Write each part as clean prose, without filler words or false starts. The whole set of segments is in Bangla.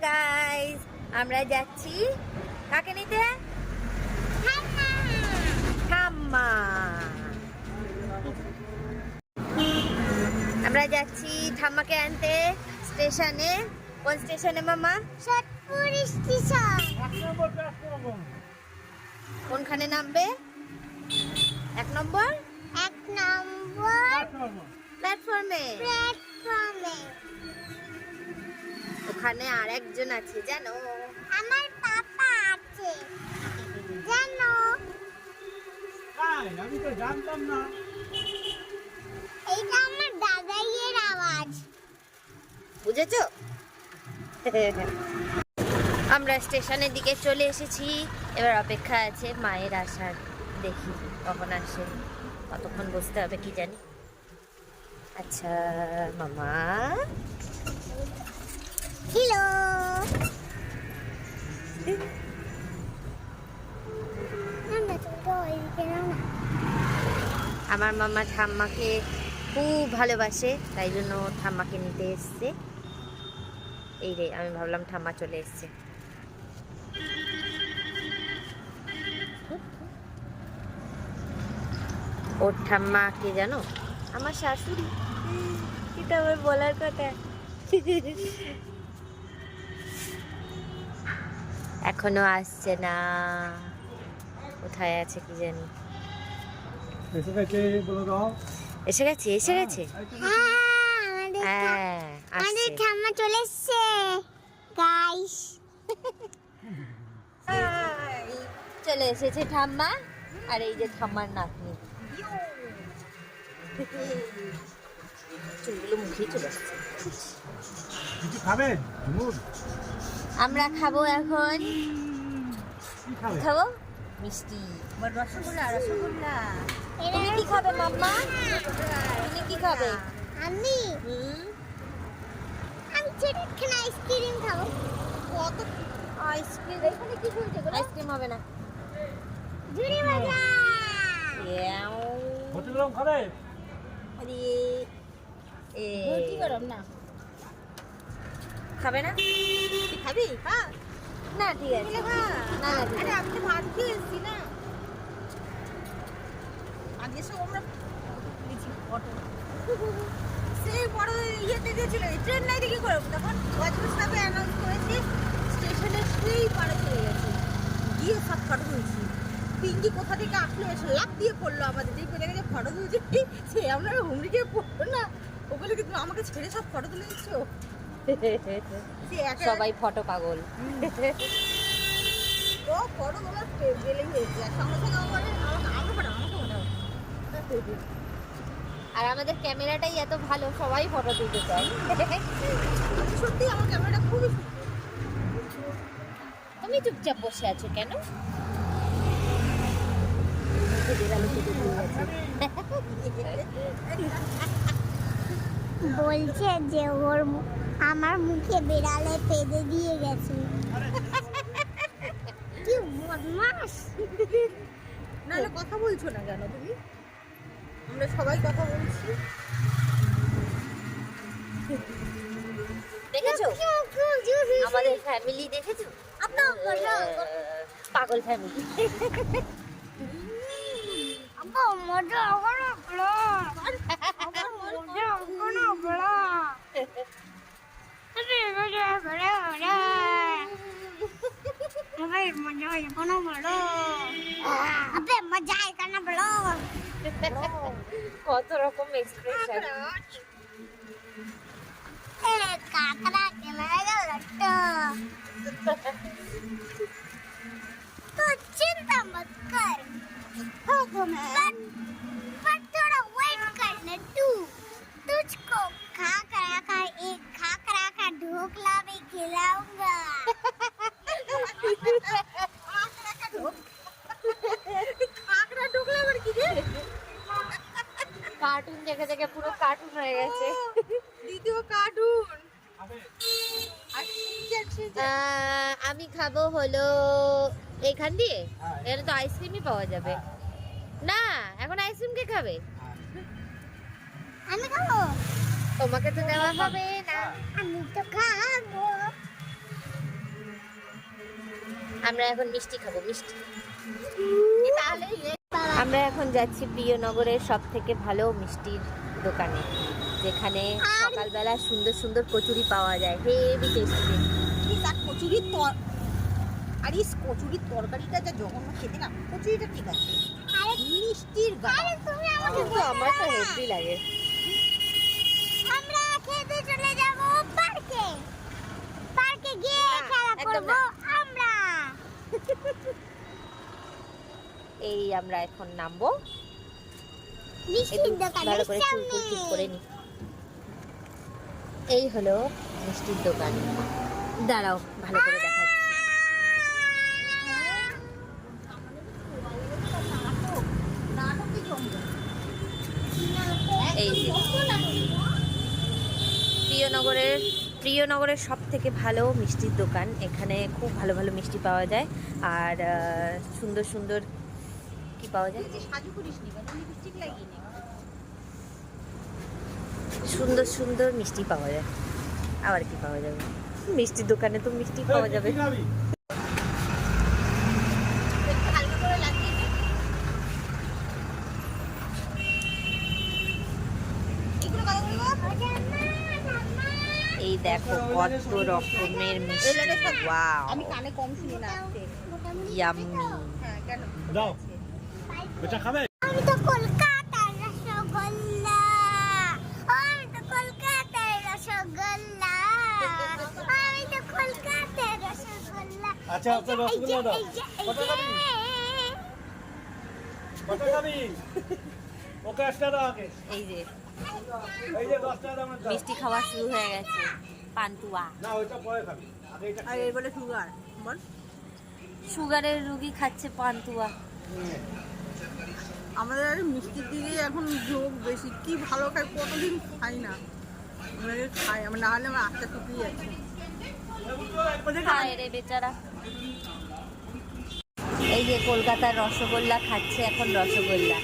গাইস, আমরা যাচ্ছি কাকে নিতে? ঠাম্মা। আমরা যাচ্ছি ঠাম্মাকে আনতে স্টেশনে। কোন স্টেশনে মামা? সোদপুর স্টেশন। কোনখানে নামবে? 1 নম্বর প্ল্যাটফর্মে। ওখানে আর একজন আছে জানো? আমার পাপা আছে জানো? আমি তো জানতাম না। এইটা আমার দাদাইয়ের আওয়াজ, বুঝেছো? আমরা স্টেশনের দিকে চলে এসেছি। এবার অপেক্ষা আছে মায়ের আসার। দেখি কখন আসে, কতক্ষণ বসতে হবে কি জানি। আচ্ছা মামা, হ্যালো। আমার মামা ঠাম্মাকে খুব ভালোবাসে, তাই জন্য ঠাম্মাকে নিতে এসছে। এই রে, আমি ভাবলাম ঠাম্মা চলে এসছে। ওর ঠাম্মা কে জানো? আমার শাশুড়ি। এটা আমার বলার কথা। এখনো আসছে না, কোথায় আছে কি জানি। এসে গেছে, বলে দাও। এসে গেছে, এসে গেছে। হ্যাঁ, আমাদের আসছে। ঠাম্মা চলে এসছে গাইস। চলে এসেছে ঠাম্মা, আর এই যে ঠাম্মার নাতনি। চুলগুলো মুখেই চলে আসছে। কিছু খাবেন? আমরা খাবো এখন। কি খাবেন? খাবো মিষ্টি, রসগোল্লা। রসগোল্লা। তুমি কি খাবে মাম্মা? তুমি কি খাবে? আমি হুম, আমি ছোটখানা আইসক্রিম খাবো। কত আইসক্রিম? এখানে কি চলছে? আইসক্রিম হবে না। জুড়ি বাজা। ইয়াও। হোটেল রুম খাবে? আরে এ কি গরম না? খাবে না? তুই খাবি? হ্যাঁ। না ঠিক আছে। না না ঠিক আছে। আমি তো ভাত খেয়ে এসেছি না। আগে সব আমরা গেছি অটো। সেই বড় ইয়েতে গেছিল, ট্রেন নাই দেখি করে তখন ওয়াজপুর সাহেব অ্যানাউন্স করেছে স্টেশনে সেই পারে চলে গেছে। গিয়ে সব ফটো তুলছি। পিঙ্কি কোথা থেকে আসলো, এসে লাফ দিয়ে পড়লো আমাদের যে কোথায় গেছে ফটো তুলছি। সে আমরা হুমড়ি খেয়ে পড়লো না। ও বলে কিন্তু আমাকে ছেড়ে সব ফটো তুলে দিচ্ছ। সে একা সবাই ফটো পাগল। ও ফটো তোলার গেলেই হয়েছে, আর সঙ্গে সঙ্গে আমাকে ফটো আর আমাদের ক্যামেরাটাই এত ভালো, সবাই ফটো তুলতে চায়। সত্যি আমার ক্যামেরাটা খুবই তুমি চুপচাপ বসে আছো কেন? বলছে যে ওর আমার মুখে বিড়ালে পেদে দিয়ে গেছে। কি বদমাস! নাহলে কথা বলছো না কেন তুমি? আমরা সবাই কথা বলছি। দেখেছো আমাদের ফ্যামিলি? দেখেছো পাগল ফ্যামিলি। আব্বা মজা করো ব্লগ। আব্বা মজা করো ব্লগ। আরে মজা করো ব্লগ। আরে মজা করো ব্লগ। আবে মজা করো ব্লগ। কত রকম এক্সপ্রেশন। এ কাকড়া কেমন গেল তো? तो चिंता मत कर, होगा मैं। पर थोड़ा वेट करना तू। तुझको खाकरा का ढोकला भी खिलाऊंगा। কাকড়া ঢুকলে আবার কি রে? কার্টুন দেখে দেখে পুরো কার্টুন হয়ে গেছে। দ্বিতীয় কার্টুন। আমি খাবো হলো এখান দিয়ে। এখানে তো আইসক্রিমই পাওয়া যাবে না। এখন আইসক্রিম কে খাবে? আমি খাবো। তোমাকে তো দেওয়া হবে না। আমি তো খাবো। আমরা এখন মিষ্টি খাবো, মিষ্টি। তাহলে আমরা এখন যাচ্ছি প্রিয়নগরের সব থেকে ভালো মিষ্টির দোকানে, যেখানে সকালবেলা সুন্দর সুন্দর কচুরি পাওয়া যায়, হেভি টেস্টি। তার কচুরির তরকারিটা যা জঘন্য খেতে না, কচুরিটা ঠিক আছে, মিষ্টির গাড়ি। তুমি আমাকে কিন্তু আমার তো হেভি লাগে। আমরা খেতে চলে যাব পার্কে। পার্কে গিয়ে খেলা একদম করব না। আমরা। এই আমরা এখন নামবো, মিষ্টির দোকানের ভালো করে চুল সামনে। টুল ঠিক করে নি। এই হলো মিষ্টির দোকান, দাঁড়াও ভালো করে দেখাচ্ছি। এই যে প্রিয়নগরের সব থেকে ভালো মিষ্টির দোকান। এখানে খুব ভালো ভালো মিষ্টি পাওয়া যায়, আর সুন্দর সুন্দর কি পাওয়া যায়, সুন্দর সুন্দর মিষ্টি পাওয়া যায়। আবার কি পাওয়া যাবে, মিষ্টির দোকানে তো মিষ্টি পাওয়া যাবে। কি খাবি? এই দেখো কত রকমের মিষ্টি, ওয়াও, আমি কানে কম শুনি না। ইয়াম্মি। হ্যাঁ কেন? দাও, এটা খাবে? আমি তো কলকাতার রসগোল্লা। আমি তো কলকাতার রসগোল্লা। আমি তো কলকাতার রসগোল্লা। আচ্ছা, আপনার রসগোল্লা দাও। কত খাবি? কত খাবি? ওকে একটা দাও আগে। এই যে এই যে 10 টাকা দামের দাও। মিষ্টি খাওয়া শুরু হয়ে গেছে, পান্তুয়া। না, ওইটা পরে খাবি। আগে এটা আর এই বলে সুগার বল। সুগারের রুগী খাচ্ছে পান্তুয়া। আমাদের আর মিষ্টির দিকে এখন ঝোঁক বেশি। কি ভালো খাই, কতদিন খাই না। আমরা খাই, আমরা না হলে আমার আটটা টুকুই আছে। খায় রে বেচারা। এই যে কলকাতার রসগোল্লা খাচ্ছে এখন, রসগোল্লা।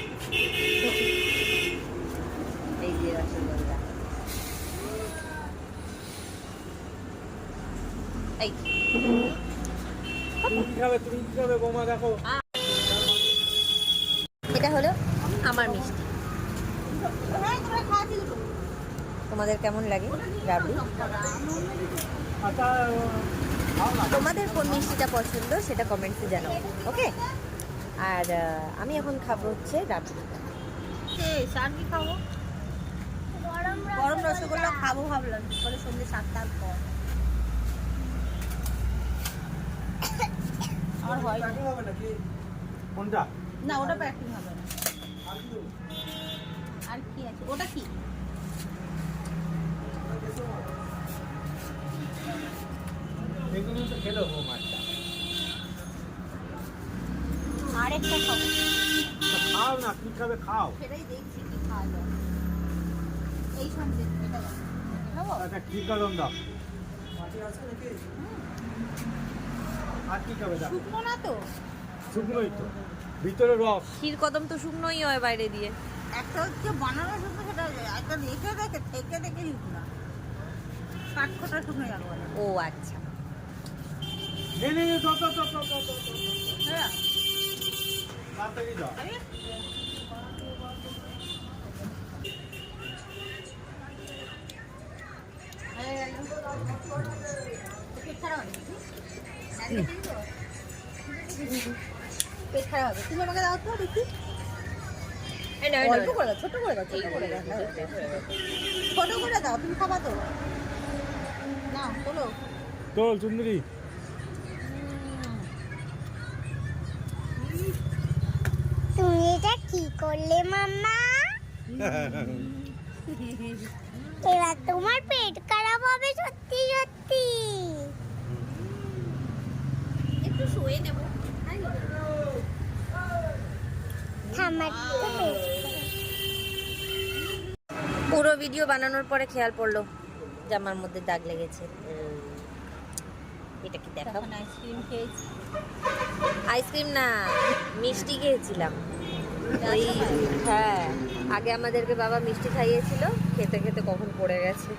এই যে রসগোল্লা, এই তুমি কি খাবে? তুমি কি খাবে বৌমা? দেখো এটা হলো আমার মিষ্টি। হ্যাঁ তোমরা খাওয়াচ্ছি দুটো। তোমাদের কেমন লাগে রাবড়ি? আচ্ছা, খাও না। তোমাদের কোন মিষ্টিটা পছন্দ সেটা কমেন্টসে জানাও, ওকে? আর আমি এখন খাবো হচ্ছে রাবড়ি। আর কি খাবো? গরম রসগোল্লা খাবো ভাবলাম, বলে সন্ধ্যে 7টার পর। আমার হয় না। প্যাকিং হবে নাকি? কোনটা? না ওটা প্যাকিং হবে না। আর কি আছে? ওটা কি? এগুলো তো খেলো বৌমাটা। আর একটা খাবো। খাও না, কি খাবে খাও। সেটাই দেখছি কি খাওয়া যায়। এই সন্ধ্যে এটা দাও। খাবো? আচ্ছা, কি কদম দাও। আর কি খাবে দাও? শুকনো না তো? শুকনোই তো, ভিতরে রস। ক্ষীর কদম তো শুকনোই হয় বাইরে দিয়ে। একটা হচ্ছে বানানো শুকনো, সেটা একটা রেখে দেখে থেকে দেখে শুকনো। কাঠখোটা শুকনো যাবে বলে। ও আচ্ছা, নে, দাও, দাও। হ্যাঁ তাড়াতাড়ি দাও। আমি পেট খারাপ হবে পেট খারাপ হবে। তুমি আমাকে দাও তো দেখি। অল্প করে দাও, ছোট করে দাও, ছোট করে দাও। ছোট করে দাও, তুমি খাবা তো না? বলো। তোল সুন্দরী। তুমি এটা কি করলে মাম্মা? এবার তোমার পেট খারাপ হবে সত্যি সত্যি। একটু শুয়ে নেবো। আমার তো পেট পুরো ভিডিও বানানোর পরে খেয়াল পড়লো জামার মধ্যে দাগ লেগেছে। এটা কি দেখাবো? এখন আইসক্রিম খেয়েছি। আইসক্রিম না, মিষ্টি খেয়েছিলাম। ওই হ্যাঁ, আগে আমাদেরকে বাবা মিষ্টি খাইয়েছিল, খেতে খেতে কখন পড়ে গেছে।